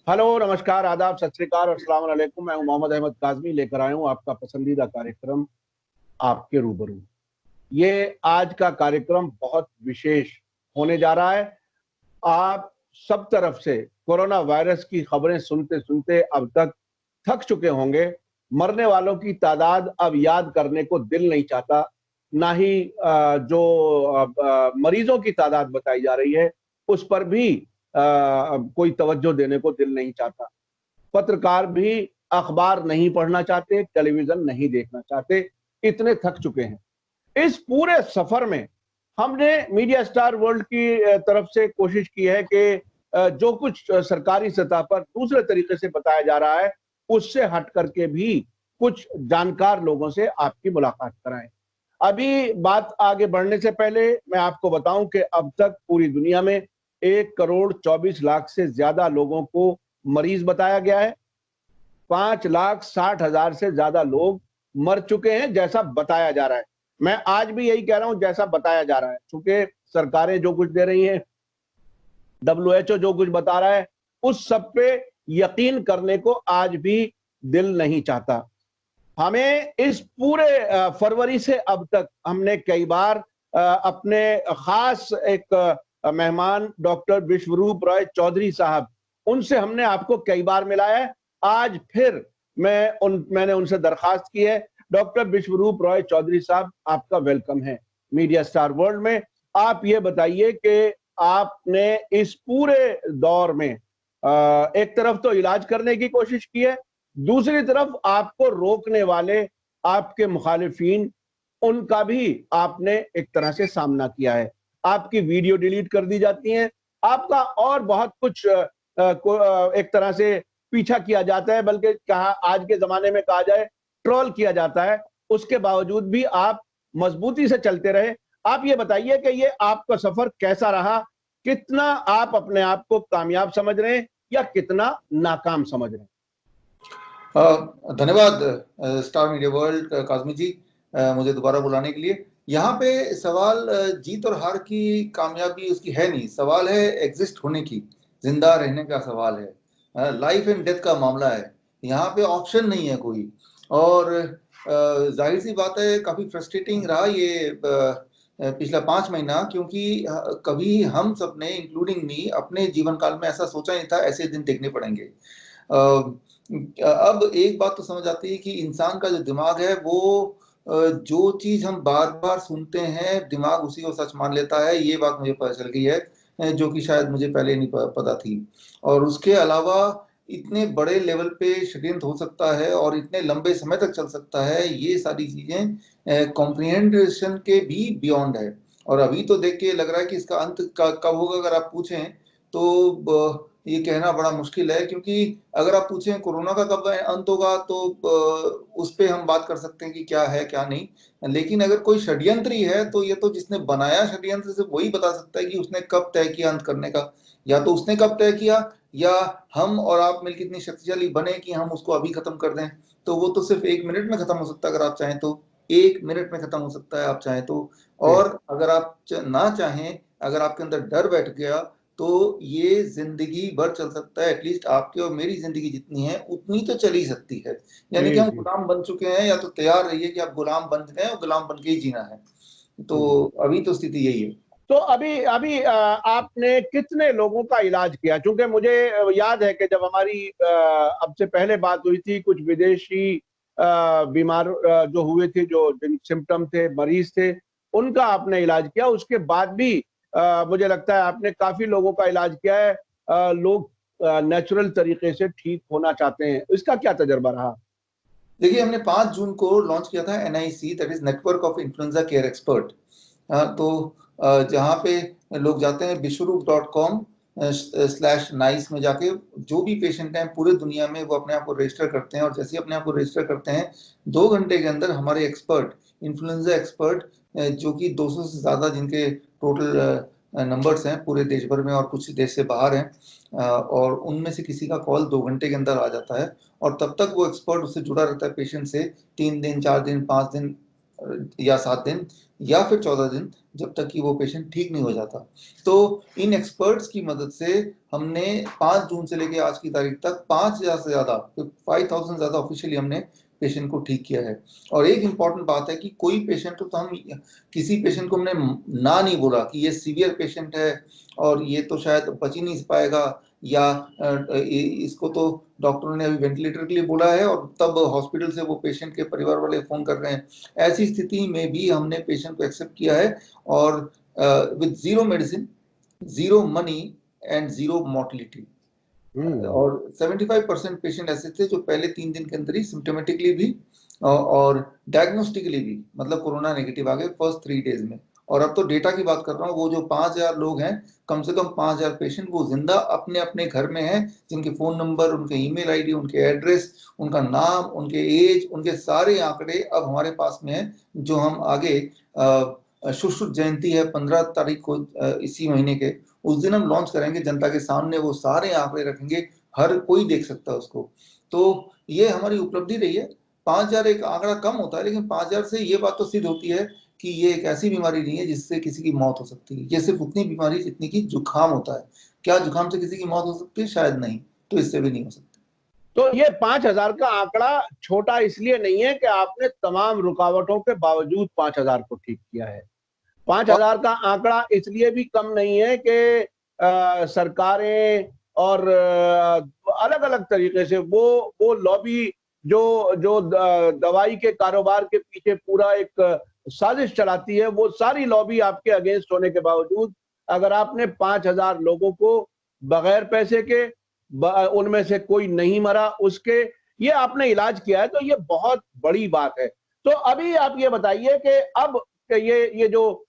Hello, नमस्कार, आदाब, सत श्री अकाल और अस्सलाम वालेकुम। मैं हूं मोहम्मद अहमद काज़मी, लेकर आया हूं आपका पसंदीदा कार्यक्रम आपके रूबरू। ये आज का कार्यक्रम बहुत विशेष होने जा रहा है। आप सब तरफ से कोरोना वायरस की खबरें सुनते सुनते अब तक थक चुके होंगे। मरने वालों की तादाद अब याद करने को दिल नहीं चाहता, ना ही जो मरीजों की तादाद बताई जा रही है उस पर भी कोई तवज्जो देने को दिल नहीं चाहता। पत्रकार भी अखबार नहीं पढ़ना चाहते, टेलीविजन नहीं देखना चाहते, इतने थक चुके हैं। इस पूरे सफर में हमने मीडिया स्टार वर्ल्ड की तरफ से कोशिश की है कि जो कुछ सरकारी सतह पर दूसरे तरीके से बताया जा रहा है उससे हट करके भी कुछ जानकार लोगों से आपकी मुलाकात कराएं। अभी बात आगे बढ़ने से पहले मैं आपको बताऊं कि अब तक पूरी दुनिया में 1,24,00,000 से ज्यादा लोगों को मरीज बताया गया है। 5,60,000 से ज्यादा लोग मर चुके हैं, जैसा बताया जा रहा है। मैं आज भी यही कह रहा हूं, जैसा बताया जा रहा है, क्योंकि सरकारें जो कुछ दे रही हैं, WHO जो कुछ बता रहा है, उस सब पे यकीन करने को आज भी दिल नहीं चाहता। हमें इस पूरे फरवरी से अब तक हमने कई बार अपने खास एक मेहमान डॉक्टर विश्वरूप रॉय चौधरी साहब, उनसे हमने आपको कई बार मिलाया है। आज फिर मैंने उनसे दरखास्त की है। डॉक्टर विश्वरूप रॉय चौधरी साहब, आपका वेलकम है मीडिया स्टार वर्ल्ड में। आप ये बताइए कि आपने इस पूरे दौर में एक तरफ तो इलाज करने की कोशिश की है, दूसरी तरफ आपको रोकने वाले आपके मुखालिफिन, उनका भी आपने एक तरह से सामना किया है। आपकी वीडियो डिलीट कर दी जाती हैं, आपका और बहुत कुछ एक तरह से पीछा किया जाता है, बल्कि कहा आज के जमाने में कहा जाए ट्रोल किया जाता है। उसके बावजूद भी आप मजबूती से चलते रहे। आप ये बताइए कि ये आपका सफर कैसा रहा? कितना आप अपने आप को कामयाब समझ रहे हैं या कितना नाकाम समझ रहे हैं? धन्यवाद स्टार मीडिया वर्ल्ड काज़मी जी, मुझे दोबारा बुलाने के लिए। यहाँ पे सवाल जीत और हार की, कामयाबी उसकी है नहीं, सवाल है एग्जिस्ट होने की, जिंदा रहने का सवाल है। लाइफ एंड डेथ का मामला है, यहाँ पे ऑप्शन नहीं है कोई। और जाहिर सी बात है, काफ़ी फ्रस्ट्रेटिंग रहा ये पिछला 5 महीना, क्योंकि कभी हम सब ने, इंक्लूडिंग मी, अपने जीवन काल में ऐसा सोचा नहीं था ऐसे दिन देखने पड़ेंगे। अब एक बात तो समझ आती है कि इंसान का जो दिमाग है वो जो चीज हम बार बार सुनते हैं दिमाग उसी को सच मान लेता है। ये बात मुझे पता चल गई है, जो कि शायद मुझे पहले नहीं पता थी। और उसके अलावा इतने बड़े लेवल पे षड्यंत्र हो सकता है और इतने लंबे समय तक चल सकता है, ये सारी चीजें कॉम्प्रिहेंशन के भी बियॉन्ड है। और अभी तो देख के लग रहा है कि इसका अंत कब होगा, अगर आप पूछें तो ये कहना बड़ा मुश्किल है। क्योंकि अगर आप पूछें कोरोना का कब अंत होगा तो उस पे हम बात कर सकते हैं कि क्या है क्या नहीं। लेकिन अगर कोई षड्यंत्र ही है तो ये तो जिसने बनाया षड्यंत्र से वही बता सकता है कि उसने कब तय किया अंत करने का। या तो उसने कब तय किया, या हम और आप मिलकर इतनी शक्तिशाली बने कि हम उसको अभी खत्म कर दें। तो वो तो सिर्फ 1 मिनट में खत्म हो सकता है, अगर आप चाहें तो 1 मिनट में खत्म हो सकता है, आप चाहें तो। और अगर आप ना चाहें, अगर आपके अंदर डर बैठ गया, तो ये जिंदगी भर चल सकता है। एटलीस्ट आपकी और मेरी जिंदगी जितनी है उतनी तो चल ही सकती है। यानी कि हम गुलाम बन चुके हैं, या तो तैयार रहिए कि आप गुलाम बन गए और गुलाम बन के ही जीना है। तो अभी तो स्थिति यही है। तो अभी अभी आपने कितने लोगों का इलाज किया? क्योंकि मुझे याद है कि जब हमारी अब से पहले बात हुई थी, कुछ विदेशी बीमार जो हुए थे, जो जिन सिम्टम थे, मरीज थे, उनका आपने इलाज किया। उसके बाद भी मुझे लगता है आपने काफी लोगों का इलाज किया है। लोग नेचुरल तरीके से ठीक होना चाहते हैं। इसका क्या तजर्बा रहा? देखिए, हमने 5 जून को लॉन्च किया था NIC, that is network of influenza care expert. तो जहाँ पे लोग जाते हैं bishwarup.com/nice में जाके, जो भी पेशेंट हैं पूरे दुनिया में, वो अपने आप को रजिस्टर करते हैं। और जैसे ही अपने आप को रजिस्टर करते हैं, 2 घंटे के अंदर हमारे एक्सपर्ट, इन्फ्लुएंजा एक्सपर्ट, जो कि 200 से ज़्यादा जिनके टोटल नंबर्स हैं पूरे देश भर में और कुछ देश से बाहर हैं, और उनमें से किसी का कॉल 2 घंटे के अंदर आ जाता है। और तब तक वो एक्सपर्ट उससे जुड़ा रहता है पेशेंट से, 3 दिन, 4 दिन, 5 दिन, या 7 दिन या फिर 14 दिन, जब तक कि वो पेशेंट ठीक नहीं हो जाता। तो इन एक्सपर्ट्स की मदद से हमने 5 जून से लेकर आज की तारीख तक 5000 से ज्यादा, 5000 ज्यादा ऑफिशियली हमने पेशेंट को ठीक किया है। और एक इम्पॉर्टेंट बात है कि कोई पेशेंट तो हम किसी पेशेंट को हमने ना नहीं बोला कि ये सीवियर पेशेंट है और ये तो शायद बच ही नहीं पाएगा, या इसको तो डॉक्टरों ने अभी वेंटिलेटर के लिए बोला है, और तब हॉस्पिटल से वो पेशेंट के परिवार वाले फोन कर रहे हैं। ऐसी स्थिति में भी हमने पेशेंट को एक्सेप्ट किया है, और with zero medicine, zero money and zero mortality. और 75% पेशेंट ऐसे थे जो पहले 3 दिन के अंदर ही सिम्टोमेटिकली भी और डायग्नोस्टिकली भी, मतलब कोरोना नेगेटिव आ गए फर्स्ट 3 डेज में। और अब तो डेटा की बात कर रहा हूँ, वो जो 5000 लोग हैं, कम से कम 5000 पेशेंट वो जिंदा अपने अपने घर में हैं, जिनके फोन नंबर, उनके ईमेल आईडी, उनके एड्रेस, उनका नाम, उनके एज, उनके सारे आंकड़े अब हमारे पास में हैं, जो हम आगे शुश्रुत जयंती है 15 तारीख को इसी महीने के, उस दिन हम लॉन्च करेंगे जनता के सामने, वो सारे आंकड़े रखेंगे, हर कोई देख सकता है उसको। तो ये हमारी उपलब्धि रही है। 5000 एक आंकड़ा कम होता है, लेकिन 5000 से ये बात तो सिद्ध होती है कि ये एक ऐसी बीमारी नहीं है जिससे किसी की मौत हो सकती है। ये सिर्फ उतनी बीमारी जितनी की जुकाम होता है। क्या जुकाम से किसी की मौत हो सकती है? शायद नहीं, तो इससे भी नहीं हो सकती। तो ये 5000 का आंकड़ा छोटा इसलिए नहीं है कि आपने तमाम रुकावटों के बावजूद 5000 को ठीक किया है। 5000 का आंकड़ा इसलिए भी कम नहीं है कि सरकारें और अलग अलग तरीके से वो लॉबी जो दवाई के कारोबार के पीछे पूरा एक साजिश चलाती है, वो सारी लॉबी आपके अगेंस्ट होने के बावजूद अगर आपने 5000 लोगों को बगैर पैसे के, उनमें से कोई नहीं मरा, उसके ये आपने इलाज किया है, तो ये बहुत बड़ी बात है। तो अभी आप ये बताइए कि अब ये जो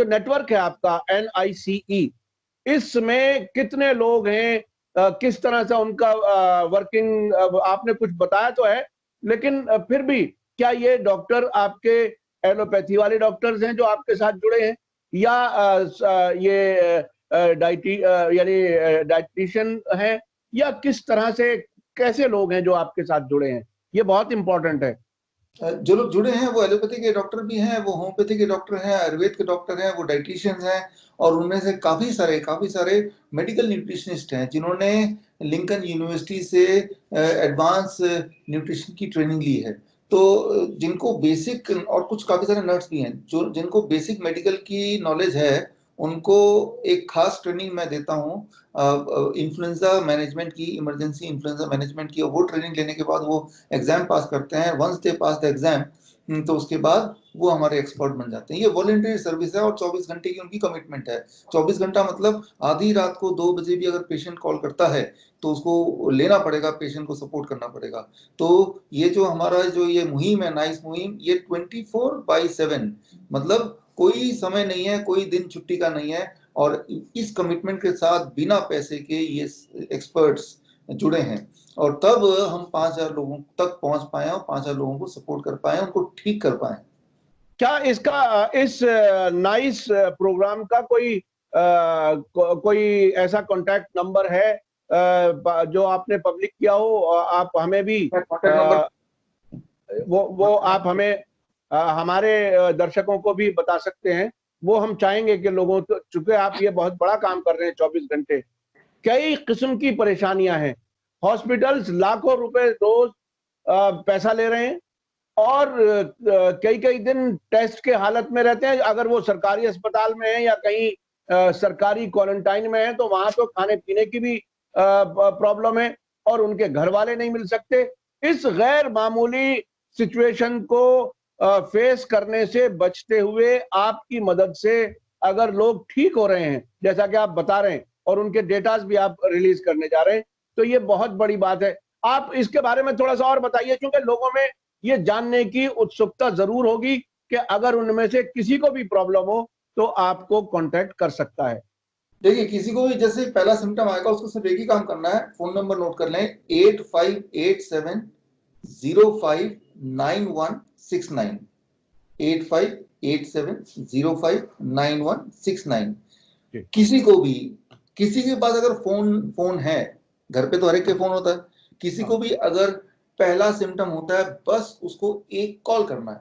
नेटवर्क है आपका NICE, इसमें कितने लोग हैं, किस तरह से उनका वर्किंग, आपने कुछ बताया तो है, लेकिन फिर भी क्या ये डॉक्टर आपके एलोपैथी वाले डॉक्टर्स हैं जो आपके साथ जुड़े हैं, या ये डाइटिशियन हैं, या किस तरह से, कैसे लोग हैं जो आपके साथ जुड़े हैं? ये बहुत इंपॉर्टेंट है। जो लोग जुड़े हैं वो एलोपैथी के डॉक्टर भी हैं, वो होम्योपैथी के डॉक्टर हैं, आयुर्वेद के डॉक्टर हैं, वो डाइटिशियंस हैं, और उनमें से काफी सारे मेडिकल न्यूट्रिशनिस्ट हैं जिन्होंने लिंकन यूनिवर्सिटी से एडवांस न्यूट्रिशन की ट्रेनिंग ली है। तो जिनको बेसिक, और कुछ काफी सारे नर्स भी हैं जो जिनको बेसिक मेडिकल की नॉलेज है, उनको एक खास ट्रेनिंग मैं देता हूँ इन्फ्लुएंजा मैनेजमेंट की, इमरजेंसी इन्फ्लुएंजा मैनेजमेंट की। और वो ट्रेनिंग लेने के बाद वो एग्जाम पास करते हैं। Once they pass the exam, तो उसके बाद वो हमारे एक्सपर्ट बन जाते हैं। ये वॉलंटरी सर्विस है और 24 घंटे की उनकी कमिटमेंट है। 24 घंटा मतलब आधी रात को 2 बजे भी अगर पेशेंट कॉल करता है तो उसको लेना पड़ेगा, पेशेंट को सपोर्ट करना पड़ेगा। तो ये जो हमारा जो ये मुहिम है, नाइस मुहिम, ये 24/7, मतलब कोई समय नहीं है, कोई दिन छुट्टी का नहीं है। और इस कमिटमेंट के साथ बिना पैसे के ये एक्सपर्ट्स जुड़े हैं, और तब हम 5000 लोगों तक पहुंच पाए और 5000 लोगों को सपोर्ट कर पाए, उनको ठीक कर पाए। क्या इस नाइस प्रोग्राम का कोई ऐसा कॉन्टैक्ट नंबर है जो आपने पब्लिक किया हो? आप हमें भी कॉन्टैक्ट नंबर वो आप हमें हमारे दर्शकों को भी बता सकते हैं। वो हम चाहेंगे कि लोगों, तो चूंकि आप ये बहुत बड़ा काम कर रहे हैं 24 घंटे, कई किस्म की परेशानियां हैं, हॉस्पिटल्स लाखों रुपए रोज पैसा ले रहे हैं, और कई कई दिन टेस्ट के हालत में रहते हैं। अगर वो सरकारी अस्पताल में है या कहीं सरकारी क्वारंटाइन में है, तो वहां तो खाने पीने की भी प्रॉब्लम है, और उनके घर वाले नहीं मिल सकते। इस गैर मामूली सिचुएशन को फेस करने से बचते हुए आपकी मदद से अगर लोग ठीक हो रहे हैं, जैसा कि आप बता रहे हैं, और उनके डेटास भी आप रिलीज करने जा रहे हैं, तो ये बहुत बड़ी बात है। आप इसके बारे में थोड़ा सा और बताइए, क्योंकि लोगों में ये जानने की उत्सुकता जरूर होगी कि अगर उनमें से किसी को भी प्रॉब्लम हो तो आपको कांटेक्ट कर सकता है। देखिए, किसी को भी जैसे पहला सिम्टम आएगा उसको सिर्फ एक ही काम करना है, फोन नंबर नोट कर लें, 8587059169, 8587059169। किसी को भी, किसी के पास अगर फोन है, घर पे तो हर एक के फोन होता है, किसी को भी अगर पहला सिम्टम होता है, बस उसको एक कॉल करना है,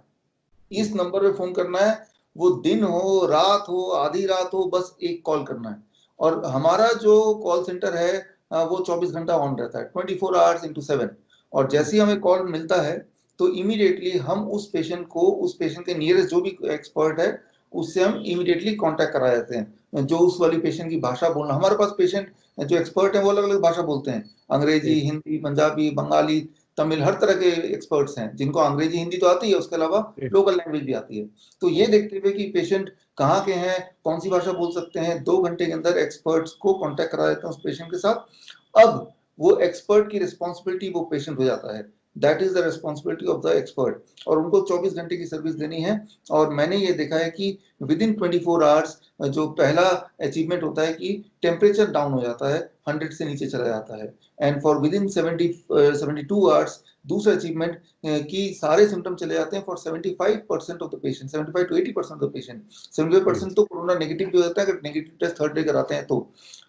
इस नंबर पे फोन करना है, वो दिन हो रात हो आधी रात हो, बस एक कॉल करना है। और हमारा जो कॉल सेंटर है वो 24 घंटा ऑन रहता है, 24 आवर्स इंटू 7। और जैसे ही हमें कॉल मिलता है तो इमीडिएटली हम उस पेशेंट को, उस पेशेंट के नियरेस्ट जो भी एक्सपर्ट है उससे हम इमीडिएटली कांटेक्ट करा देते हैं। जो उस वाली पेशेंट की भाषा बोलना, हमारे पास पेशेंट जो एक्सपर्ट है वो अलग अलग भाषा बोलते हैं, अंग्रेजी, हिंदी, पंजाबी, बंगाली, तमिल, हर तरह के एक्सपर्ट्स हैं जिनको अंग्रेजी हिंदी तो आती है, उसके अलावा लोकल लैंग्वेज भी आती है। तो ये देखते हुए कि पेशेंट कहाँ के हैं, कौन सी भाषा बोल सकते हैं, 2 घंटे के अंदर एक्सपर्ट्स को कांटेक्ट करा देते हैं उस पेशेंट के साथ। अब वो एक्सपर्ट की रिस्पॉन्सिबिलिटी वो पेशेंट हो जाता है, that is the responsibility of the expert, और उनको 24 घंटे की सर्विस देनी है। और मैंने ये देखा है कि विद इन 24 आवर्स जो पहला अचीवमेंट होता है कि टेम्परेचर डाउन हो जाता है, 100 से नीचे चला जाता है, and for with in 72 hours दूसरा अचीवमेंट कि सारे सिम्टम चले जाते हैं for 75% of the patient, 75 to 80% of the patient. 75% तो कोरोना नेगेटिव भी हो जाता है अगर नेगेटिव टेस्ट थर्ड डे कराते हैं तो,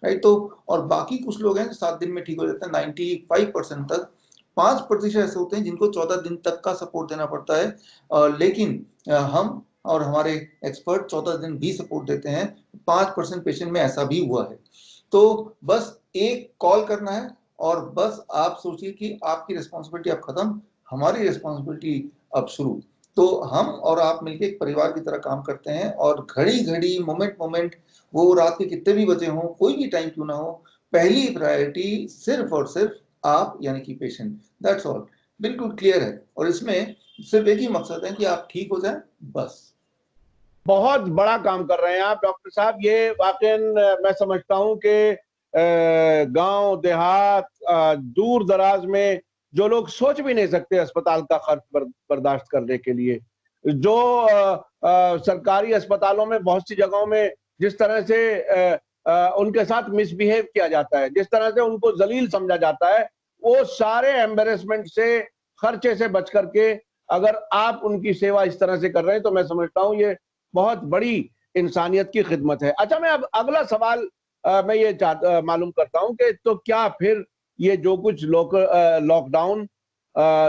राइट। तो और बाकी कुछ लोग हैं जो 7 दिन में ठीक हो जाते हैं, 95% तक। 5% ऐसे होते हैं जिनको 14 दिन तक का सपोर्ट देना पड़ता है, लेकिन हम और हमारे एक्सपर्ट 14 दिन भी सपोर्ट देते हैं। 5% पेशेंट में ऐसा भी हुआ है। तो बस एक कॉल करना है और बस आप सोचिए कि आपकी रिस्पॉन्सिबिलिटी अब खत्म, हमारी रिस्पॉन्सिबिलिटी अब शुरू। तो हम और आप मिलकर एक परिवार की तरह काम करते हैं, और घड़ी घड़ी, मोमेंट मोमेंट, वो रात के कितने भी बजे हों, कोई भी टाइम क्यों ना हो, पहली प्रायोरिटी सिर्फ और सिर्फ आप यानी कि पेशेंट, दैट्स ऑल। बिल्कुल क्लियर है, और इसमें सिर्फ एक ही मकसद है कि आप ठीक हो जाएं, बस। बहुत बड़ा काम कर रहे हैं आप डॉक्टर साहब। ये वाकई मैं समझता हूं कि गांव देहात, दूर दराज में जो लोग सोच भी नहीं सकते अस्पताल का खर्च बर्दाश्त करने के लिए, जो सरकारी अस्पतालों में बहुत सी जगहों में जिस तरह से उनके साथ मिसबिहेव किया जाता है, जिस तरह से उनको जलील समझा जाता है, वो सारे एम्बेरसमेंट से, खर्चे से बच करके अगर आप उनकी सेवा इस तरह से कर रहे हैं तो मैं समझता हूं ये बहुत बड़ी इंसानियत की खिदमत है। अच्छा, मैं अब अगला सवाल मैं ये मालूम करता हूं कि तो क्या फिर ये जो कुछ लॉकडाउन,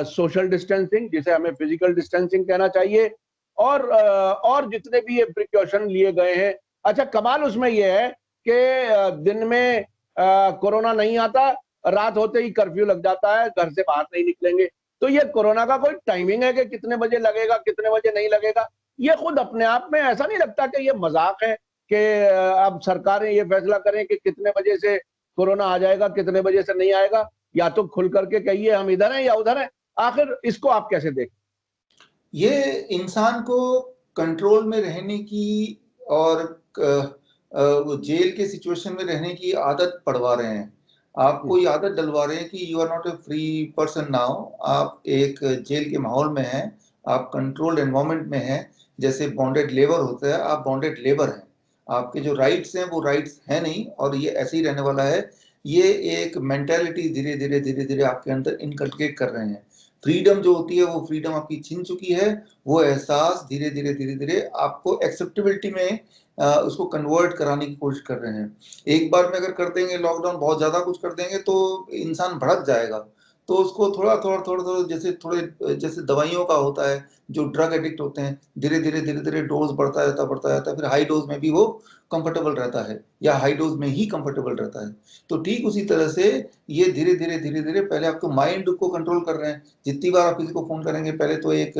सोशल डिस्टेंसिंग जिसे हमें फिजिकल डिस्टेंसिंग कहना चाहिए, और जितने भी ये प्रिकॉशन लिए गए हैं, अच्छा कमाल उसमें ये है कि दिन में कोरोना नहीं आता, रात होते ही कर्फ्यू लग जाता है, घर से बाहर नहीं निकलेंगे। तो ये कोरोना का कोई टाइमिंग है कि कितने बजे लगेगा, कितने बजे नहीं लगेगा? ये खुद अपने आप में ऐसा नहीं लगता कि ये मजाक है कि अब सरकारें ये फैसला करें कि कितने बजे से कोरोना आ जाएगा, कितने बजे से नहीं आएगा? या तो खुल करके कहिए हम इधर हैं या उधर हैं। आखिर इसको आप कैसे देखें? ये इंसान को कंट्रोल में रहने की और वो जेल के सिचुएशन में रहने की आदत पड़वा रहे हैं। आपको ये आदत डलवा रहे हैं कि you are not a free person now, आप एक जेल के माहौल में हैं, आप कंट्रोल्ड एनवायरनमेंट में हैं। जैसे बॉन्डेड लेबर होता है, आप बॉन्डेड लेबर हैं, आपके जो राइट्स हैं वो राइट्स हैं नहीं, और ये ऐसे ही रहने वाला है। ये एक मेंटेलिटी धीरे धीरे धीरे धीरे आपके अंदर इनकल्केट कर रहे हैं। फ्रीडम जो होती है वो फ्रीडम आपकी छिन चुकी है, वो एहसास धीरे धीरे धीरे धीरे आपको एक्सेप्टेबिलिटी में उसको कन्वर्ट कराने की कोशिश कर रहे हैं। एक बार में अगर कर देंगे लॉकडाउन, बहुत ज्यादा कुछ कर देंगे तो इंसान भड़क जाएगा। तो उसको थोड़ा थोड़ा थोड़ा थोड़ा, जैसे थोड़े जैसे दवाइयों का होता है, जो ड्रग एडिक्ट होते हैं, धीरे धीरे धीरे धीरे डोज बढ़ता जाता है, फिर हाई डोज में भी वो कंफर्टेबल रहता है, या हाई डोज में ही कंफर्टेबल रहता है। तो ठीक उसी तरह से ये धीरे धीरे धीरे धीरे पहले आपको माइंड को कंट्रोल कर रहे हैं। जितनी बार आप किसी को फोन करेंगे, पहले तो एक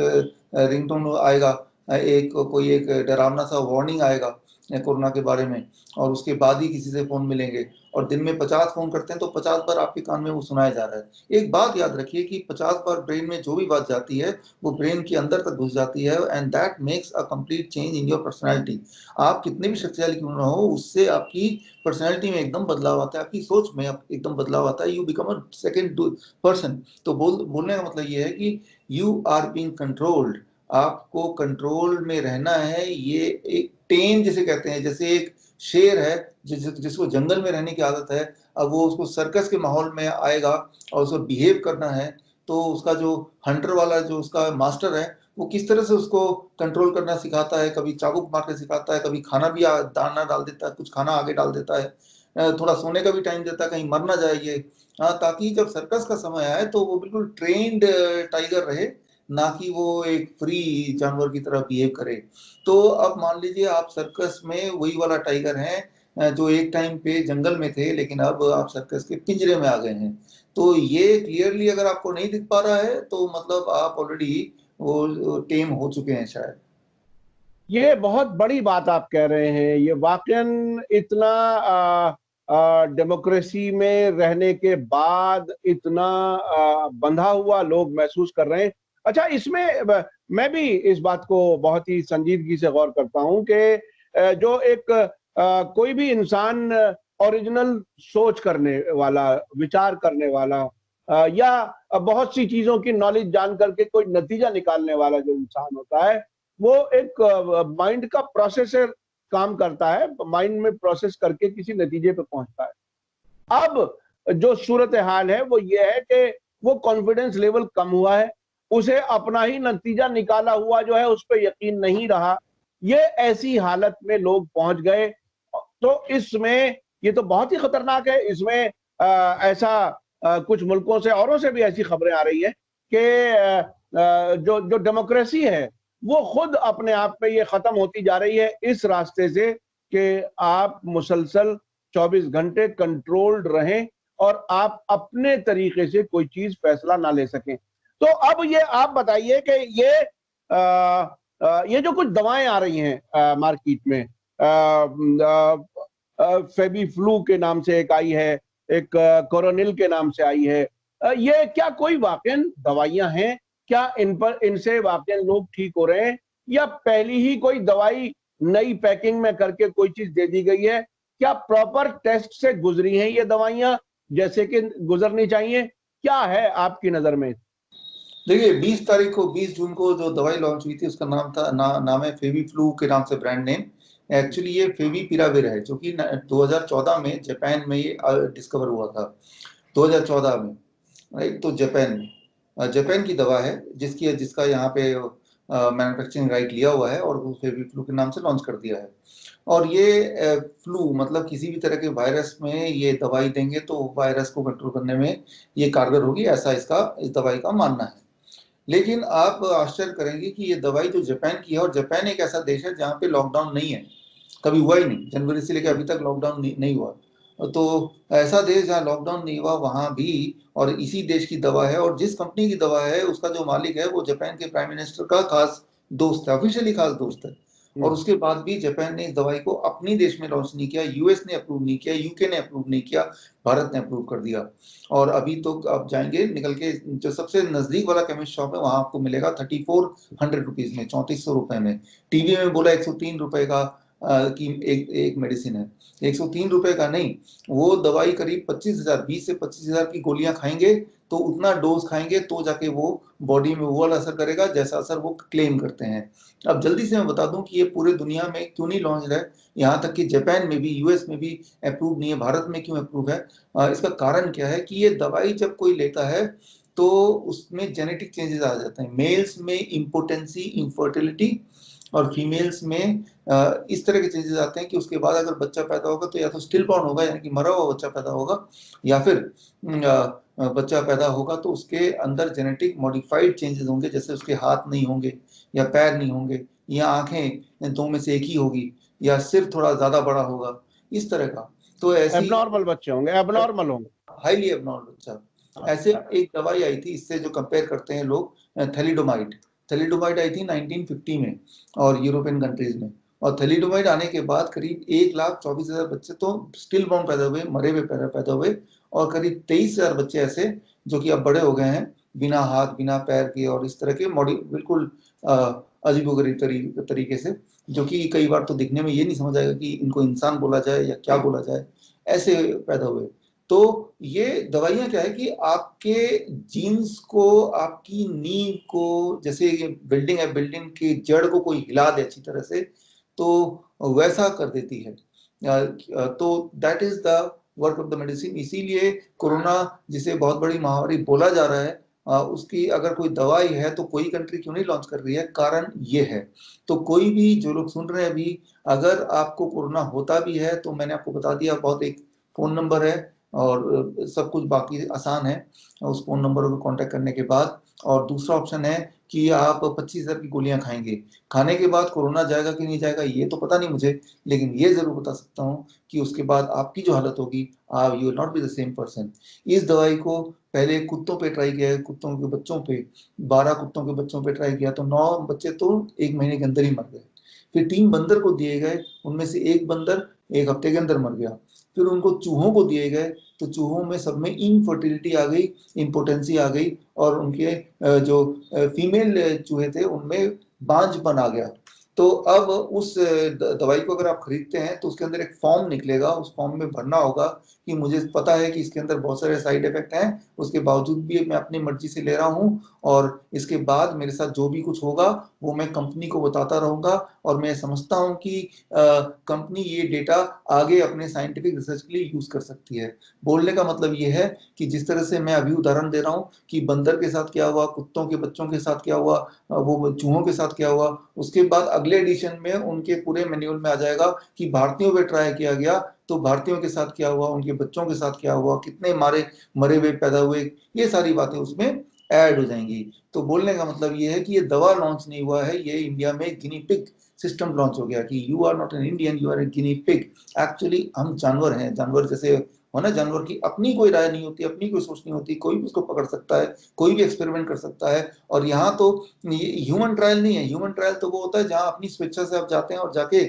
रिंगटोन आएगा, एक कोई एक डरावना सा वार्निंग आएगा कोरोना के बारे में, और उसके बाद ही किसी से फोन मिलेंगे। और दिन में 50 फोन करते हैं तो 50 बार आपके कान में वो सुनाया जा रहा है। एक बात याद रखिए कि 50 बार ब्रेन में जो भी बात जाती है वो ब्रेन के अंदर तक घुस जाती है, and that makes a complete change in your personality. आप कितने भी शक्तिशाली क्यों ना हो, उससे आपकी पर्सनैलिटी में एकदम बदलाव आता है, आपकी सोच में एकदम बदलाव आता है, you become a second person. तो बोलने का मतलब ये है कि यू आर बीइंग कंट्रोल्ड, आपको कंट्रोल में रहना है। ये एक टेम जिसे कहते हैं, जैसे एक शेर है जिसको जंगल में रहने की आदत है, अब वो उसको सर्कस के माहौल में आएगा और उसको बिहेव करना है, तो उसका जो हंटर वाला जो उसका मास्टर है वो किस तरह से उसको कंट्रोल करना सिखाता है, कभी चाबुक मार के सिखाता है, कभी खाना भी दाना डाल देता है, कुछ खाना आगे डाल देता है, थोड़ा सोने का भी टाइम देता है, कहीं मर ना जाए ये, ताकि जब सर्कस का समय आए तो वो बिल्कुल ट्रेन्ड टाइगर रहे, ना कि वो एक फ्री जानवर की तरह बिहेव करे। तो अब मान लीजिए आप सर्कस में वही वाला टाइगर हैं जो एक टाइम पे जंगल में थे, लेकिन अब आप सर्कस के पिंजरे में आ गए हैं। तो ये क्लियरली अगर आपको नहीं दिख पा रहा है तो मतलब आप ऑलरेडी वो टेम हो चुके हैं शायद। ये बहुत बड़ी बात आप कह रहे हैं। ये वाकई इतना डेमोक्रेसी में रहने के बाद इतना बंधा हुआ लोग महसूस कर रहे हैं। अच्छा, इसमें मैं भी इस बात को बहुत ही संजीदगी से गौर करता हूं कि जो एक कोई भी इंसान ओरिजिनल सोच करने वाला, विचार करने वाला, या बहुत सी चीजों की नॉलेज जान करके कोई नतीजा निकालने वाला जो इंसान होता है, वो एक माइंड का प्रोसेसर काम करता है, माइंड में प्रोसेस करके किसी नतीजे पे पहुंचता है। अब जो सूरत हाल है वो ये है कि वो कॉन्फिडेंस लेवल कम हुआ है, उसे अपना ही नतीजा निकाला हुआ जो है उस पर यकीन नहीं रहा। ये ऐसी हालत में लोग पहुंच गए। तो इसमें ये तो बहुत ही खतरनाक है। इसमें ऐसा कुछ मुल्कों से, औरों से भी ऐसी खबरें आ रही है कि जो जो डेमोक्रेसी है वो खुद अपने आप में ये खत्म होती जा रही है, इस रास्ते से कि आप मुसलसल 24 घंटे कंट्रोल्ड रहें और आप अपने तरीके से कोई चीज फैसला ना ले सकें। तो अब ये आप बताइए कि ये जो कुछ दवाएं आ रही हैं मार्केट में, फेबी फ्लू के नाम से एक आई है, एक कोरोनिल के नाम से आई है, ये क्या कोई वाकई दवाइयां हैं? क्या इन पर, इनसे वाकई लोग ठीक हो रहे हैं, या पहली ही कोई दवाई नई पैकिंग में करके कोई चीज दे दी गई है? क्या प्रॉपर टेस्ट से गुजरी हैं ये दवाइयां जैसे कि गुजरनी चाहिए? क्या है आपकी नजर में? देखिए 20 तारीख को, 20 जून को जो दवाई लॉन्च हुई थी उसका नाम था नाम है फेवी फ्लू के नाम से ब्रांड नेम। एक्चुअली ये फेविपिराविर है जो कि 2014 में जापान में ये डिस्कवर हुआ था, 2014 में, राइट। तो जापान में, जापान की दवा है जिसका यहाँ पे मैन्युफैक्चरिंग राइट लिया हुआ है और वो फेवी फ्लू के नाम से लॉन्च कर दिया है। और ये फ्लू मतलब किसी भी तरह के वायरस में ये दवाई देंगे तो वायरस को कंट्रोल करने में ये कारगर होगी, ऐसा इस दवाई का मानना है। लेकिन आप आश्चर्य करेंगे कि ये दवाई जो जापान की है, और जापान एक ऐसा देश है जहाँ पे लॉकडाउन नहीं है, कभी हुआ ही नहीं, जनवरी से लेकर अभी तक लॉकडाउन नहीं हुआ। तो ऐसा देश जहाँ लॉकडाउन नहीं हुआ वहां भी, और इसी देश की दवा है, और जिस कंपनी की दवा है उसका जो मालिक है वो जापान के प्राइम मिनिस्टर का खास दोस्त है, ऑफिशियली खास दोस्त है। और उसके बाद भी जापान ने इस दवाई को अपनी देश में लॉन्च नहीं किया, यूएस ने अप्रूव नहीं किया, यूके ने अप्रूव नहीं किया, भारत ने अप्रूव कर दिया। और अभी तो आप जाएंगे निकल के, जो सबसे नजदीक वाला केमिस्ट शॉप है वहां आपको मिलेगा 3400 रुपीज में, 3400 रुपए में। टीवी में बोला 103 रुपए का की एक मेडिसिन है, 103 रुपए का नहीं। वो दवाई करीब 25,000, 20 से 25,000 की गोलियां खाएंगे तो उतना डोज खाएंगे तो जाके वो बॉडी में वो वाला असर करेगा जैसा असर वो क्लेम करते हैं। अब जल्दी से मैं बता दूं कि ये पूरे दुनिया में क्यों नहीं लॉन्च है, यहाँ तक कि जापान में भी, यूएस में भी अप्रूव नहीं है, भारत में क्यों अप्रूव है? इसका कारण क्या है कि ये दवाई जब कोई लेता है तो उसमें जेनेटिक चेंजेस आ जाते हैं। मेल्स में इम्पोर्टेंसी, इंफर्टिलिटी, और फीमेल्स में इस तरह के चेंजेस आते हैं कि उसके बाद अगर बच्चा पैदा होगा तो या तो स्टिल बॉर्न होगा यानी कि मरा हुआ बच्चा पैदा होगा, या फिर बच्चा पैदा होगा तो उसके अंदर जेनेटिक मॉडिफाइड चेंजेस होंगे, जैसे उसके हाथ नहीं होंगे या पैर नहीं होंगे, या आंखें दो में से एक ही होगी, या सिर थोड़ा ज्यादा बड़ा होगा, इस तरह का। तो ऐसी एबनॉर्मल बच्चे होंगे, एबनॉर्मल होंगे। हाईली एबनॉर्मल बच्चा। ऐसे एक दवाई आई थी, इससे जो कंपेयर करते हैं लोग, थैलिडोमाइड। थैलिडोमाइड आई थी 1950 में और यूरोपियन कंट्रीज में। और थैलिडोमाइड आने के बाद करीब 1,24,000 बच्चे तो स्टिल बॉर्न पैदा हुए, मरे हुए पैदा हुए, और करीब 23,000 बच्चे ऐसे जो कि अब बड़े हो गए हैं, बिना हाथ बिना पैर के, और इस तरह के बिल्कुल अजीबोगरीब तरीके से, जो कि कई बार तो दिखने में ये नहीं समझ आएगा कि इनको इंसान बोला जाए या क्या बोला जाए, ऐसे पैदा हुए। तो ये दवाइयां क्या है कि आपके जीन्स को, आपकी नींव को, जैसे बिल्डिंग है, बिल्डिंग की जड़ को कोई हिला दे अच्छी तरह से तो वैसा कर देती है। तो that is the work of the medicine. इसीलिए कोरोना, जिसे बहुत बड़ी महामारी बोला जा रहा है, उसकी अगर कोई दवाई है तो कोई कंट्री क्यों नहीं लॉन्च कर रही है? कारण ये है। तो कोई भी जो लोग सुन रहे हैं अभी, अगर आपको कोरोना होता भी है तो मैंने आपको बता दिया, बहुत एक फोन नंबर है और सब कुछ बाकी आसान है। उस फोन नंबर को कांटेक्ट करने के बाद और दूसरा ऑप्शन है कि आप 25,000 की गोलियां खाएंगे। खाने के बाद कोरोना जाएगा कि नहीं जाएगा ये तो पता नहीं मुझे, लेकिन ये जरूर बता सकता हूँ कि उसके बाद आपकी जो हालत होगी, आप you will not be the same person. इस दवाई को पहले कुत्तों पे ट्राई किया है, कुत्तों के बच्चों पे, 12 कुत्तों के बच्चों पे ट्राई किया तो 9 बच्चे तो 1 महीने के अंदर ही मर गए। फिर 3 बंदर को दिए गए, उनमें से एक बंदर 1 हफ्ते के अंदर मर गया। फिर उनको चूहों को दिए गए तो चूहों में सब में इनफर्टिलिटी आ गई, इम्पोटेंसी आ गई, और उनके जो फीमेल चूहे थे उनमें बांझपन आ गया। तो अब उस दवाई को अगर आप खरीदते हैं तो उसके अंदर एक फॉर्म निकलेगा, उस फॉर्म में भरना होगा कि मुझे पता है कि इसके अंदर बहुत सारे साइड इफेक्ट हैं, उसके बावजूद भी मैं अपनी मर्जी से ले रहा हूँ, और इसके बाद मेरे साथ जो भी कुछ होगा वो मैं कंपनी को बताता रहूंगा, और मैं समझता हूँ कि कंपनी ये डेटा आगे अपने साइंटिफिक रिसर्च के लिए यूज कर सकती है। बोलने का मतलब ये है कि जिस तरह से मैं अभी उदाहरण दे रहा हूँ कि बंदर के साथ क्या हुआ, कुत्तों के बच्चों के साथ क्या हुआ, वो चूहों के साथ क्या हुआ, उसके बाद अगले एडिशन में उनके पूरे मैन्युअल में आ जाएगा कि भारतीयों पे ट्राई किया गया तो भारतीयों के साथ क्या हुआ, उनके बच्चों के साथ क्या हुआ, कितने मरे हुए पैदा हुए, ये सारी बातें उसमें ऐड हो जाएंगी। तो बोलने का मतलब ये है कि ये दवा लॉन्च नहीं हुआ है, ये इंडिया में गिनी पिग सिस्टम लॉन्च हो गया कि you are not an Indian, you are a guinea pig. Actually हम जानवर हैं, जानवर जैसे हो ना, जानवर की अपनी कोई राय नहीं होती, अपनी कोई सोच नहीं होती, कोई भी उसको पकड़ सकता है, कोई भी एक्सपेरिमेंट कर सकता है। और यहाँ तो ये ह्यूमन ट्रायल नहीं है, ह्यूमन ट्रायल तो वो होता है जहाँ अपनी स्वेच्छा से आप जाते हैं और जाके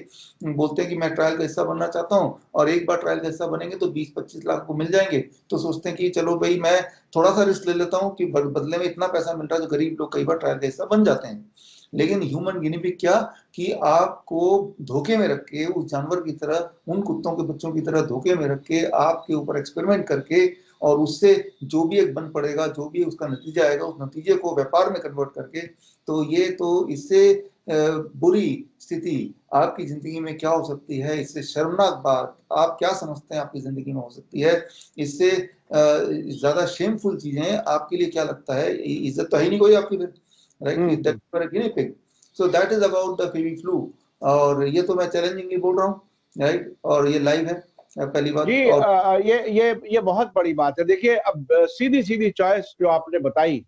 बोलते हैं कि मैं ट्रायल का हिस्सा बनना चाहता हूँ, और एक बार ट्रायल का हिस्सा बनेंगे तो 20-25 लाख को मिल जाएंगे, तो सोचते हैं कि चलो भाई मैं थोड़ा सा रिस्क ले लेता हूँ कि बदले में इतना पैसा मिल रहा है, जो गरीब लोग कई बार ट्रायल का हिस्सा बन जाते हैं। लेकिन ह्यूमन गिनी पिग क्या, कि आपको धोखे में रख के, उस जानवर की तरह, उन कुत्तों के बच्चों की तरह धोखे में रख के आपके ऊपर एक्सपेरिमेंट करके, और उससे जो भी एक बन पड़ेगा, जो भी उसका नतीजा आएगा, उस नतीजे को व्यापार में कन्वर्ट करके, तो ये तो इससे बुरी स्थिति आपकी जिंदगी में क्या हो सकती है, इससे शर्मनाक बात आप क्या समझते हैं आपकी जिंदगी में हो सकती है, इससे ज्यादा शेमफुल चीजें आपके लिए क्या लगता है, इज्जत तो है ही नहीं कोई आपकी फिर, right? That for a guinea pig. So that is about the फीवी फ्लू। और ये तो मैं चैलेंजिंगली बोल रहा हूँ, राइट? और ये लाइव है पहली बात। जी, और ये बहुत बड़ी बात है। देखिए, अब सीधी सीधी चॉइस जो आपने बताई,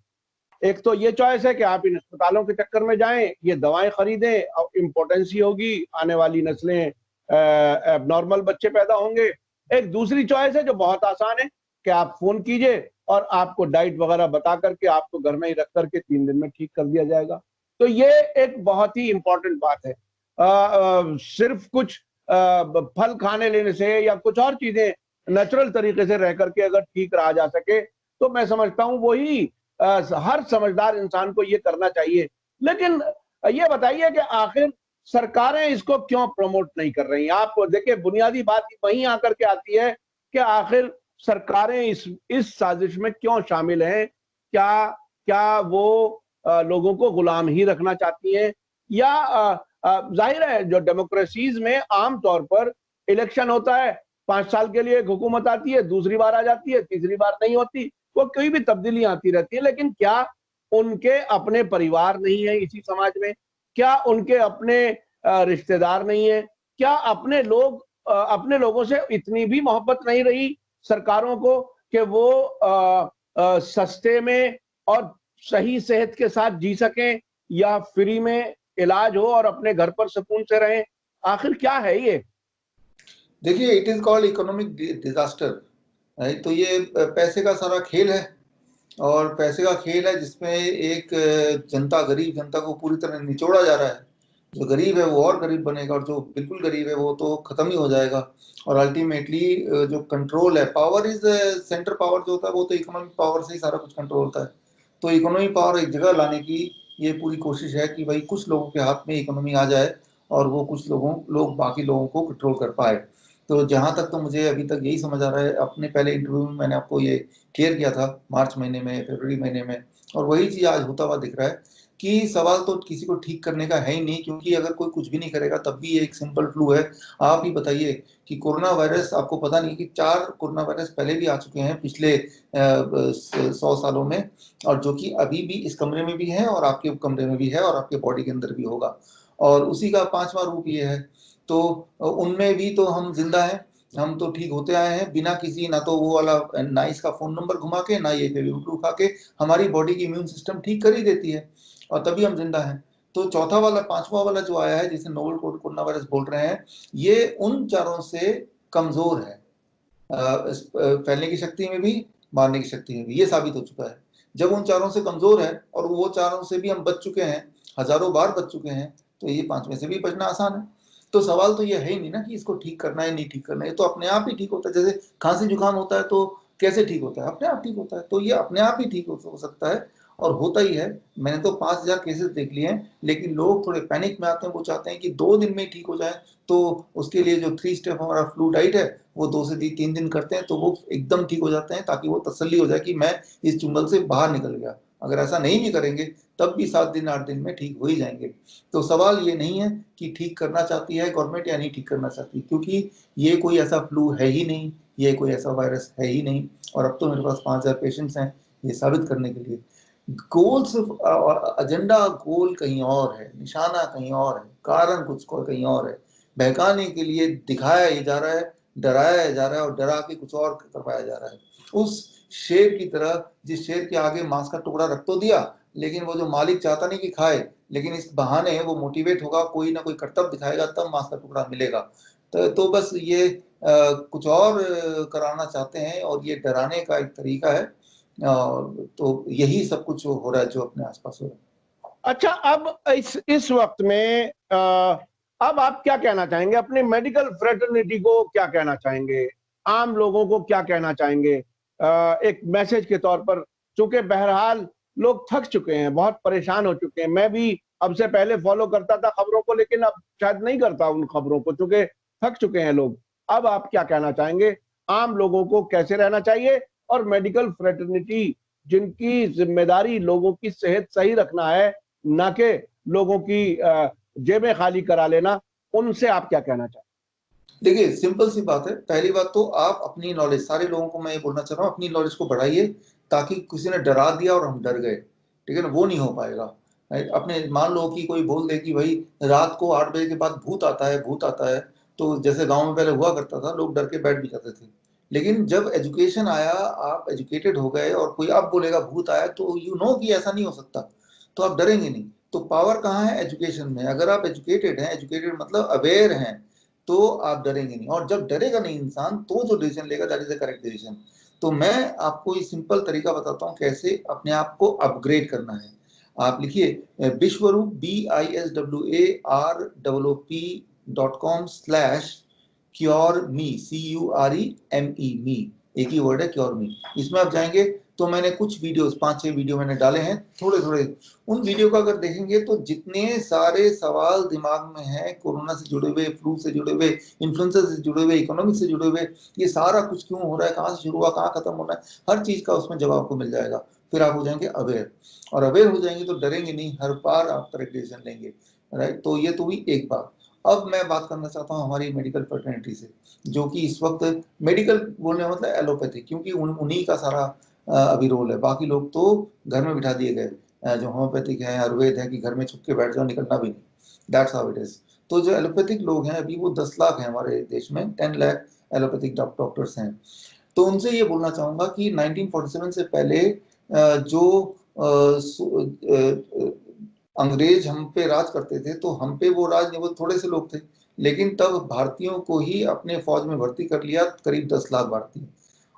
एक तो ये चॉइस है कि आप इन अस्पतालों के चक्कर में जाएं, ये दवाएं खरीदें और इम्पोर्टेंसी होगी, आने वाली नस्लें एबनॉर्मल बच्चे पैदा होंगे। एक दूसरी चॉइस है जो बहुत आसान है कि आप फोन कीजिए और आपको डाइट वगैरह बता करके आपको घर में ही रख करके 3 दिन में ठीक कर दिया जाएगा। तो ये एक बहुत ही इंपॉर्टेंट बात है। सिर्फ कुछ फल खाने लेने से या कुछ और चीजें नेचुरल तरीके से रह करके अगर ठीक रहा जा सके, तो मैं समझता हूँ वही हर समझदार इंसान को ये करना चाहिए। लेकिन ये बताइए कि आखिर सरकारें इसको क्यों प्रमोट नहीं कर रही? आप देखिए, बुनियादी बात वहीं आकर के आती है कि आखिर सरकारें इस साजिश में क्यों शामिल हैं? क्या क्या वो लोगों को गुलाम ही रखना चाहती हैं, या जाहिर है जो डेमोक्रेसीज में आम तौर पर इलेक्शन होता है, 5 साल के लिए एक हुकूमत आती है, दूसरी बार आ जाती है, तीसरी बार नहीं होती, वो कोई भी तब्दीलियां आती रहती है, लेकिन क्या उनके अपने परिवार नहीं है इसी समाज में? क्या उनके अपने रिश्तेदार नहीं है? क्या अपने लोगों से इतनी भी मोहब्बत नहीं रही सरकारों को कि वो सस्ते में और सही सेहत के साथ जी सकें, या फ्री में इलाज हो और अपने घर पर सुकून से रहें? आखिर क्या है ये? देखिए, it is called economic disaster, right? तो ये पैसे का सारा खेल है, और पैसे का खेल है जिसमें एक जनता, गरीब जनता को पूरी तरह निचोड़ा जा रहा है। जो गरीब है वो और गरीब बनेगा, और जो बिल्कुल गरीब है वो तो खत्म ही हो जाएगा। और अल्टीमेटली जो कंट्रोल है, पावर इज सेंटर पावर जो होता है, वो तो इकोनॉमिक पावर से ही सारा कुछ कंट्रोल होता है। तो इकोनॉमिक पावर एक जगह लाने की ये पूरी कोशिश है कि भाई कुछ लोगों के हाथ में इकोनॉमी आ जाए, और वो कुछ लोग बाकी लोगों को कंट्रोल कर पाए। तो जहां तक तो मुझे अभी तक यही समझ आ रहा है, अपने पहले इंटरव्यू में मैंने आपको ये क्लियर किया था, मार्च महीने में, फरवरी महीने में, और वही चीज आज होता हुआ दिख रहा है कि सवाल तो किसी को ठीक करने का है ही नहीं, क्योंकि अगर कोई कुछ भी नहीं करेगा तब भी ये एक सिंपल फ्लू है। आप ही बताइए कि कोरोना वायरस, आपको पता नहीं कि 4 कोरोना वायरस पहले भी आ चुके हैं पिछले 100 सालों में, और जो कि अभी भी इस कमरे में भी है, और आपके कमरे में भी है, और आपके बॉडी के अंदर भी होगा, और उसी का 5वां रूप ये है। तो उनमें भी तो हम जिंदा हैं, हम तो ठीक होते आए हैं बिना किसी, ना तो वो वाला नाइस का फोन नंबर घुमा के, ना ये फेविक्विक खा के। हमारी बॉडी की इम्यून सिस्टम ठीक कर ही देती है और तभी हम जिंदा हैं। तो चौथा वाला, पांचवा वाला जो आया है जिसे नोवल कोरोना वायरस बोल रहे हैं, ये उन चारों से कमजोर है, फैलने की शक्ति में भी, मारने की शक्ति में भी, ये साबित हो चुका है। जब उन चारों से कमजोर है और वो चारों से भी हम बच चुके हैं, हजारों बार बच चुके हैं, तो ये पांचवें से भी बचना आसान है। तो सवाल तो ये है ही नहीं ना कि इसको ठीक करना है नहीं ठीक करना है, तो अपने आप ही ठीक होता है। जैसे खांसी जुकाम होता है तो कैसे ठीक होता है? अपने आप ठीक होता है। तो ये अपने आप ही ठीक हो सकता है और होता ही है। मैंने तो 5,000 केसेस देख लिए हैं, लेकिन लोग थोड़े पैनिक में आते हैं, वो चाहते हैं कि 2 दिन में ही ठीक हो जाए। तो उसके लिए जो 3 स्टेप हमारा फ्लू डाइट है, वो 2 से 3 दिन करते हैं तो वो एकदम ठीक हो जाते हैं, ताकि वो तसल्ली हो जाए कि मैं इस चुंगल से बाहर निकल गया। अगर ऐसा नहीं भी करेंगे तब भी 7 दिन 8 दिन में ठीक हो ही जाएंगे। तो सवाल ये नहीं है कि ठीक करना चाहती है गवर्नमेंट या नहीं ठीक करना चाहती, क्योंकि ये कोई ऐसा फ्लू है ही नहीं, ये कोई ऐसा वायरस है ही नहीं। और अब तो मेरे पास 5,000 पेशेंट्स हैं ये साबित करने के लिए। गोल सिर्फ एजेंडा गोल कहीं और है, निशाना कहीं और है, कारण कुछ को कहीं और है। बहकाने के लिए दिखाया ही जा रहा है, डराया जा रहा है और डरा के कुछ और करवाया जा रहा है। उस शेर की तरह, जिस शेर के आगे मांस का टुकड़ा रख तो दिया, लेकिन वो जो मालिक चाहता नहीं कि खाए, लेकिन इस बहाने वो मोटिवेट होगा, कोई ना कोई करतब दिखाएगा, तब मांस का टुकड़ा मिलेगा। तो बस ये कुछ और कराना चाहते हैं और ये डराने का एक तरीका है। तो यही सब कुछ हो रहा है जो अपने आसपास हो रहा है। अच्छा, अब इस वक्त में अब आप क्या कहना चाहेंगे? अपने मेडिकल फ्रेटर्निटी को क्या कहना चाहेंगे? आम लोगों को क्या कहना चाहेंगे एक मैसेज के तौर पर? चूंकि बहरहाल लोग थक चुके हैं, बहुत परेशान हो चुके हैं। मैं भी अब से पहले फॉलो करता था खबरों को, लेकिन अब शायद नहीं करता उन खबरों को, चूंकि थक चुके हैं लोग। अब आप क्या कहना चाहेंगे? आम लोगों को कैसे रहना चाहिए? और मेडिकल फ्रेटर्निटी, जिनकी जिम्मेदारी लोगों की सेहत सही रखना है, ना कि लोगों की जेबें खाली करा लेना, उनसे आप क्या कहना चाहते? देखिए, सिंपल सी बात है। पहली बात तो आप अपनी नॉलेज, सारे लोगों को मैं ये बोलना चाह रहा हूँ, अपनी नॉलेज को बढ़ाइए, ताकि किसी ने डरा दिया और हम डर गए, ठीक है ना, वो नहीं हो पाएगा। अपने मान लो कि कोई बोल दे कि भाई रात को 8 बजे के बाद भूत आता है, भूत आता है, तो जैसे गांव में पहले हुआ करता था, लोग डर के बैठ भी जाते थे। लेकिन जब एजुकेशन आया, आप एजुकेटेड हो गए, और कोई अब बोलेगा भूत आया, तो यू नो कि ऐसा नहीं हो सकता, तो आप डरेंगे नहीं। तो पावर कहाँ है? एजुकेशन में। अगर आप एजुकेटेड हैं, एजुकेटेड मतलब अवेयर हैं, तो आप डरेंगे नहीं। और जब डरेगा नहीं इंसान, तो जो डिसीजन लेगा that is the correct decision. तो मैं आपको ये सिंपल तरीका बताता हूँ कैसे अपने आप को अपग्रेड करना है। आप लिखिए विश्वरूप BISWAROOP.com/cure me, CUREME, एक ही वर्ड है, क्योर मी। इसमें आप जाएंगे तो मैंने कुछ वीडियोस, 5-6 वीडियो मैंने डाले हैं, थोड़े थोड़े। उन वीडियो का अगर देखेंगे तो जितने सारे सवाल दिमाग में हैं, कोरोना से जुड़े हुए, फ्लू से जुड़े हुए, इन्फ्लुएंजा से जुड़े हुए, इकोनॉमिक से जुड़े हुए, ये सारा कुछ क्यों हो रहा है, कहाँ से शुरू हुआ, कहाँ खत्म होना है, हर चीज का उसमें जवाब आपको मिल जाएगा। फिर आप हो जाएंगे अवेयर, और अवेयर हो जाएंगे तो डरेंगे नहीं, हर बार आप करेक्ट डिसीजन लेंगे। राइट, तो ये तो हुई एक बात। अब मैं बात करना चाहता हूँ हमारी मेडिकल फ्रेटर्निटी से, जो कि इस वक्त मेडिकल बोलने का मतलब एलोपैथी, क्योंकि उन्हीं का सारा अभी रोल है। बाकी लोग तो घर में बिठा दिए गए, जो होम्योपैथिक है, आयुर्वेद है, कि घर में छुप के बैठ जाओ, निकलना भी नहीं। That's how it is. तो जो एलोपैथिक लोग हैं अभी, वो 10 लाख हैं हमारे देश में, 10 लाख एलोपैथिक डॉक्टर्स हैं। तो उनसे ये बोलना चाहूंगा कि 1947 से पहले जो अंग्रेज हम पे राज करते थे, तो हम पे वो राज नहीं, वो थोड़े से लोग थे, लेकिन तब भारतीयों को ही अपने फौज में भर्ती कर लिया, करीब 10 लाख भारतीय।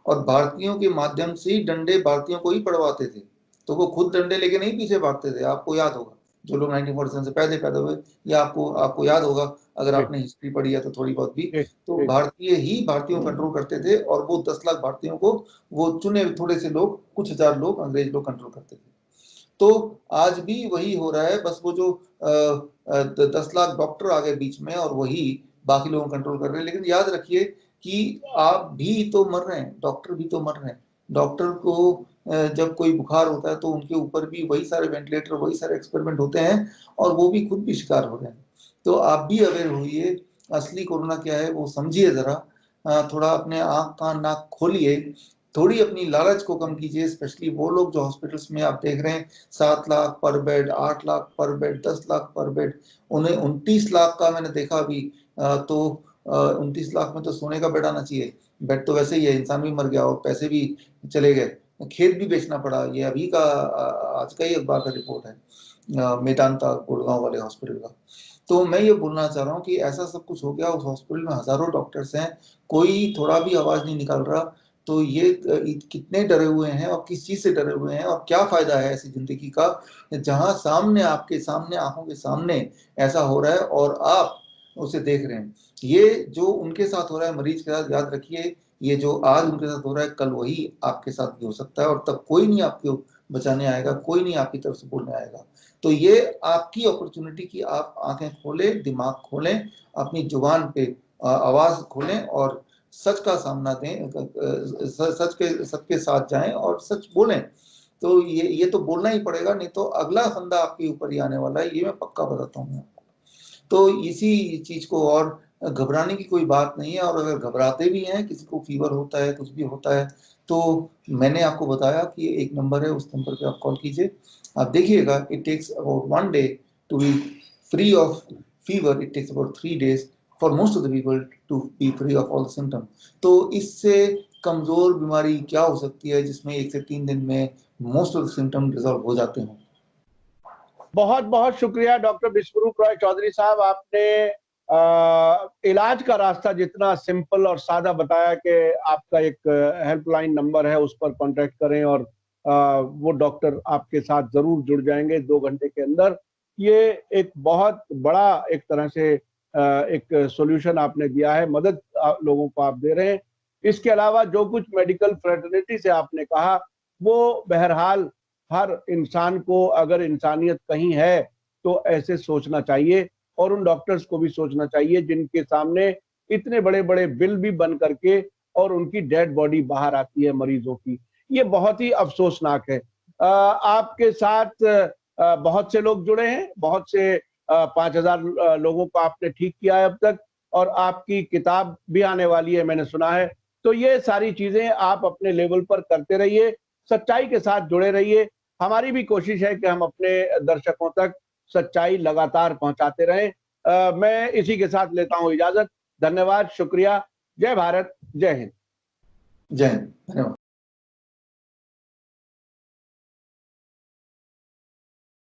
और भारतीयों के माध्यम से ही डंडे भारतीयों को ही पड़वाते थे। तो वो खुद डंडे लेके नहीं पीछे भागते थे, आपको याद होगा, जो लोग 1947 से पहले पैदा हुए, या आपको आपको याद होगा अगर जी आपने हिस्ट्री पढ़ी है तो थोड़ी बहुत भी। जी तो जी। भारतीय ही भारतीयों को कंट्रोल करते थे, और वो 10 लाख भारतीयों को, वो चुने थोड़े से लोग, कुछ हजार लोग, अंग्रेज लोग कंट्रोल करते थे। तो आज भी वही हो रहा है, बस वो जो 10 लाख डॉक्टर आ गए बीच में, और वही बाकी लोगों को कंट्रोल कर रहे हैं। लेकिन याद रखिए कि आप भी तो मर रहे हैं, डॉक्टर भी तो मर रहे हैं। डॉक्टर को जब कोई बुखार होता है तो उनके ऊपर भी वही सारे वेंटिलेटर, वही सारे एक्सपेरिमेंट होते हैं, और वो भी खुद भी शिकार हो रहे हैं। तो आप भी अवेयर होइए, असली कोरोना क्या है वो समझिए जरा, थोड़ा अपने आँख कान नाक खोलिए, थोड़ी अपनी लालच को कम कीजिए। स्पेशली वो लोग जो हॉस्पिटल्स में आप देख रहे हैं 7 लाख पर बेड, 8 लाख पर बेड, 10 लाख पर बेड, उन्हें 29 लाख का मैंने देखा अभी। तो 29 लाख में तो सोने का बेड आना चाहिए। बेड तो वैसे ही है, इंसान भी मर गया और पैसे भी चले गए, खेत भी बेचना पड़ा। ये अभी का आज का ही अखबार का रिपोर्ट है, मेदांता गुड़गांव वाले हॉस्पिटल का। तो मैं ये बोलना चाह रहा हूँ कि ऐसा सब कुछ हो गया, उस हॉस्पिटल में हजारों डॉक्टर्स हैं, कोई थोड़ा भी आवाज नहीं निकाल रहा। तो ये कितने डरे हुए हैं और किस चीज से डरे हुए हैं, और क्या फायदा है ऐसी जिंदगी का जहां सामने, आपके सामने, आंखों के सामने ऐसा हो रहा है और आप उसे देख रहे हैं। ये जो उनके साथ हो रहा है मरीज के साथ, याद रखिए, ये जो आज उनके साथ हो रहा है कल वही आपके साथ भी हो सकता है, और तब कोई नहीं आपको बचाने आएगा, कोई नहीं आपकी तरफ से बोलने आएगा। तो ये आपकी अपॉर्चुनिटी कि आप आंखें खोलें, दिमाग खोलें, अपनी जुबान पे आवाज खोलें और सच का सामना दें, सच के साथ जाएं और सच बोलें। तो ये तो बोलना ही पड़ेगा, नहीं तो अगला फंदा आपके ऊपर ही आने वाला है, ये मैं पक्का बताता हूँ आपको। तो इसी चीज को, और घबराने की कोई बात नहीं है। और अगर घबराते भी हैं, किसी को फीवर होता है, कुछ भी होता है, तो मैंने आपको बताया कि एक नंबर है, उस नंबर पे आप कॉल कीजिए। आप देखिएगा, it takes about 1 day to be free of fever, it takes about 3 days for most of the people to be free of all symptom. तो इससे कमजोर बीमारी क्या हो सकती है जिसमें 1 से 3 दिन में most of the symptom resolve हो जाते हैं। बहुत बहुत शुक्रिया डॉक्टर विश्वरूप रॉय चौधरी साहब, आपने इलाज का रास्ता जितना सिंपल और सादा बताया कि आपका एक हेल्पलाइन नंबर है, उस पर कांटेक्ट करें और वो डॉक्टर आपके साथ जरूर जुड़ जाएंगे 2 घंटे के अंदर। ये एक बहुत बड़ा एक तरह से एक सॉल्यूशन आपने दिया है, मदद लोगों को आप दे रहे हैं। इसके अलावा जो कुछ मेडिकल फ्रेटर्निटी से आपने कहा, वो बहरहाल हर इंसान को, अगर इंसानियत कहीं है तो ऐसे सोचना चाहिए, और उन डॉक्टर्स को भी सोचना चाहिए जिनके सामने इतने बड़े बड़े बिल भी बन करके और उनकी डेड बॉडी बाहर आती है मरीजों की। ये बहुत ही अफसोसनाक है। आपके साथ बहुत से लोग जुड़े हैं, बहुत से 5,000 लोगों को आपने ठीक किया है अब तक, और आपकी किताब भी आने वाली है मैंने सुना है। तो ये सारी चीजें आप अपने लेवल पर करते रहिए, सच्चाई के साथ जुड़े रहिए। हमारी भी कोशिश है कि हम अपने दर्शकों तक सच्चाई लगातार पहुंचाते रहें। मैं इसी के साथ लेता हूं इजाजत। धन्यवाद, शुक्रिया। जय भारत, जय हिंद। जय हिंद, धन्यवाद।